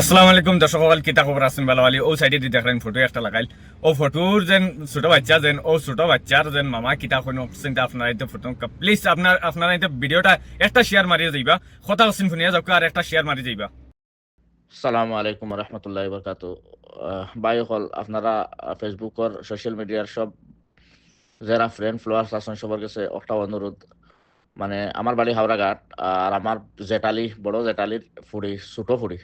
আসসালামু আলাইকুম দর্শক সকল কিতা খবর আছেন ভালো আলি ও সাইডে দি দেখলেন ফটো একটা লাগাইল ও ফটোর যেন ছোট বাচ্চা যেন ও ছোট বাচ্চার যেন মামা কিতা কোন চিন্তা আপনারা এই ফটো প্লিজ আপনারা এই ভিডিওটা একটা শেয়ার মারিয়ে যাইবা কথা আছেন শুনিয়া যাও আর একটা শেয়ার মারি যাইবা। সালামু আলাইকুম রহমতুল্লাহ বরকাত। বাই হল আপনারা ফেসবুকর সোশ্যাল মিডিয়ার সব যারা ফ্রেন্ড ফলোয়ার্স আছেন সবার কাছে একটা অনুরোধ, মানে আমার বাড়ি হাওড়াঘাট আর আমার জেঠালি বড় জেঠালির ফুড়ি ছোট ফুড়ি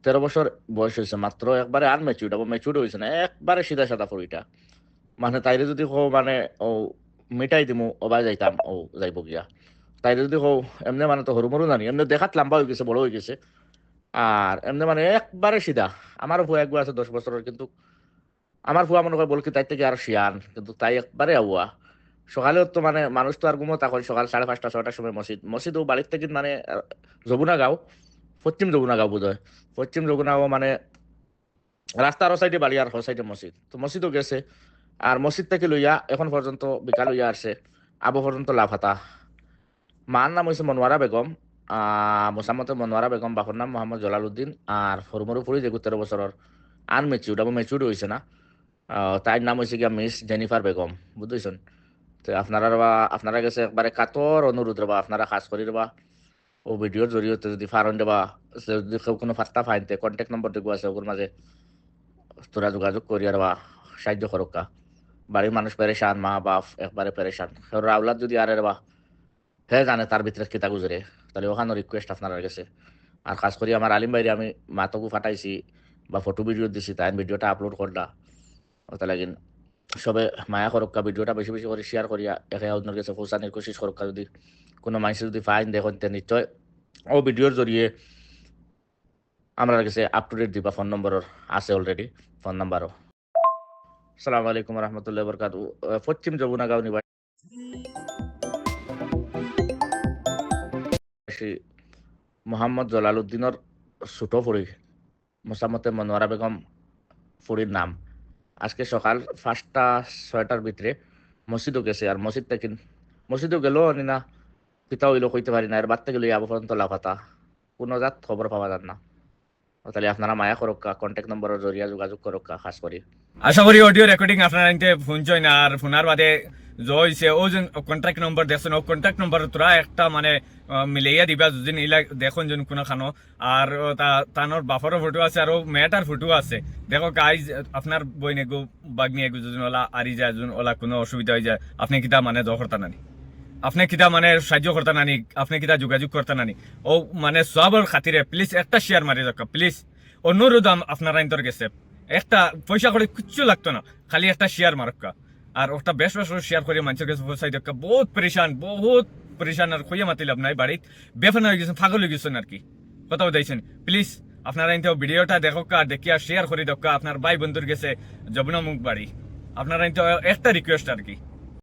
13 বছর বয়স হয়েছে মাত্র, একবারে আনমেচুর্ড এবং মেচুর্ড হয়েছে না, একবারে সিধা সাদা ফুড়িটা। মানে তাইরে যদি কো মানে ও মিটাই দিমু ওবাই যাইতাম ও যাইব গিয়া, তাইরে যদি কো এমনি মানে তো হরুমরু জানি এমনি দেখাত লম্বা হয়ে গেছে বড় হয়ে গেছে আর এমনি মানে একবারে সিধা। আমারও ফুয়া একবার আছে 10 বছরের, কিন্তু আমার ফুয়া মনে করে বল কি তাই থেকে আর শিয়ান, কিন্তু তাই একবারে আউয়া। সকালেও তো মানে মানুষ তো আর ঘুমো তখন সকাল 5:30-6টার সময় মসজিদও বাড়ির থেকে মানে যমুনা গাঁও, পশ্চিম যমুনা গাঁও বোধ হয়, পশ্চিম যমুনা গাঁও মানে রাস্তার সাইডে বাড়ি আর সাইডে মসজিদ, তো মসজিদও গেছে। আর মসজিদ থেকে লইয়া এখন পর্যন্ত বিকাল হইয়া আসছে আবু পর্যন্ত লাফাতা। মার নাম হয়েছে মনোয়ারা বেগম, মোসাম্মতে মনোয়ারা বেগম, বাপর নাম মোহাম্মদ জলালউদ্দিন। আর ফরমরু ফুরি যে 13 বছরের আনমেচিউড এবং মেচুর্ড হয়েছে না, তার নাম হয়েছে গিয়া মিস জেনিফার বেগম, বুঝতেছেন। তো আপনারা গেছে একবারে কাতর অনুরোধ রবা, আপনারা খাস করি রবা ও ভিডিওর জরিয়তে যদি ফারন দেবা, যদি কেউ কোনো ফাত্তা ফাইনতে কন্ট্যাক্ট নম্বর দেখবো আছে ওগুলোর মাঝে তোরা যোগাযোগ করি আর বা সাহায্য করক্কা। বাড়ির মানুষ পেরেশান, মা বাপ একবারে পেরেশান, রাউলাদ যদি আরে বা হ্যাঁ জানে তার ভিতরে কিতা গুজরে, তাহলে ওখানে রিকোয়েস্ট আপনার কাছে। আর খাস করে আমার আলিম ভাইরে আমি মাতকু ফাটাইছি বা ফটো ভিডিও দিছি, তাই ভিডিওটা আপলোড করলা ওটা লাগিন সবে মায়া করক্কা, ভিডিওটা বেশি বেশি করে শেয়ার করিয়া একে অন্যের কাছে পৌঁছানোর কোশিশ করক্কা। যদি কোনো মানুষ যদি ফাইন দেখেন তে নিশ্চয় ও ভিডিওর জরিয়ে আমরা কাছে আপ টু ডেট দিবা, ফোন নম্বরের আছে অলরেডি, ফোন নাম্বারও। আসসালামু আলাইকুম রহমতুল্লাহ বরকাত। পশ্চিম যমুনা গাঁও নিবাসী মোহাম্মদ জলালউদ্দিনের ছোট ফুড়ি মোসাম্মতে মনোয়ারা বেগম ফুড়ির নাম। আজকে সকাল 5টা-6টার ভিতরে মসজিদও গেছে, আর মসজিদও গেল না পিতা হইলো কইতে পারি না, এর বাদ থেকে লই আবু পর্যন্ত লাফাতা, কোনো জাত খবর পাওয়া যান না। তাহলে আপনারা মায়া করক্কা, কন্ট্যাক্ট নম্বরের জরিয়া যোগাযোগ করক্কা খাস করি। আশা করি অডিও রেকর্ডিং আপনারা নিতে শুনছেন আর ফোনার বাদে জয়ছে ও যে কন্ট্যাক্ট নম্বর দেখছেন ও কন্ট্যাক্ট নম্বর তোরা একটা মানে মিলাইয়া দিবা যদি ইলা দেখুন যেন কোনো খানো। আর তানোর বাফারও ফটো আছে আর মেয়েটার ফটো আছে। দেখো গাইজ আপনার বই নেগু বাগনি এগু যদি ওলা আরি যায় যদি ওলা কোনো অসুবিধা হয়ে যায় আপনি কিতা মানে জ করতা নানি, আপনি কিতা মানে সাহায্য করতা নানি, আপনি কিতা যোগাযোগ করতা নানি ও মানে সবার খাতিরে প্লিজ একটা শেয়ার মারি যাক প্লিজ। অনুরোধ আপনারা ইন্তর গেছে একটা পয়সা করে কিচ্ছু লাগতো না, খালি একটা শেয়ার মারক্কা। আর ওটা বেশ বেশ শেয়ার করে মানুষের কাছে পৌঁছাই দেখা বহুত পরেশান আর খুঁজে মাতি লাভ নাই, বাড়িতে বেফানা হয়ে গেছেন, পাগল হয়ে গেছেন আর কি কথা বলতেছেন। প্লিজ আপনারা ইন্তে ভিডিওটা দেখো আর দেখিয়া শেয়ার করে দেখা আপনার ভাই বন্ধুর গেছে যমুনা মুখ বাড়ি। আপনারা ইন্তে একটা রিকোয়েস্ট আর কি।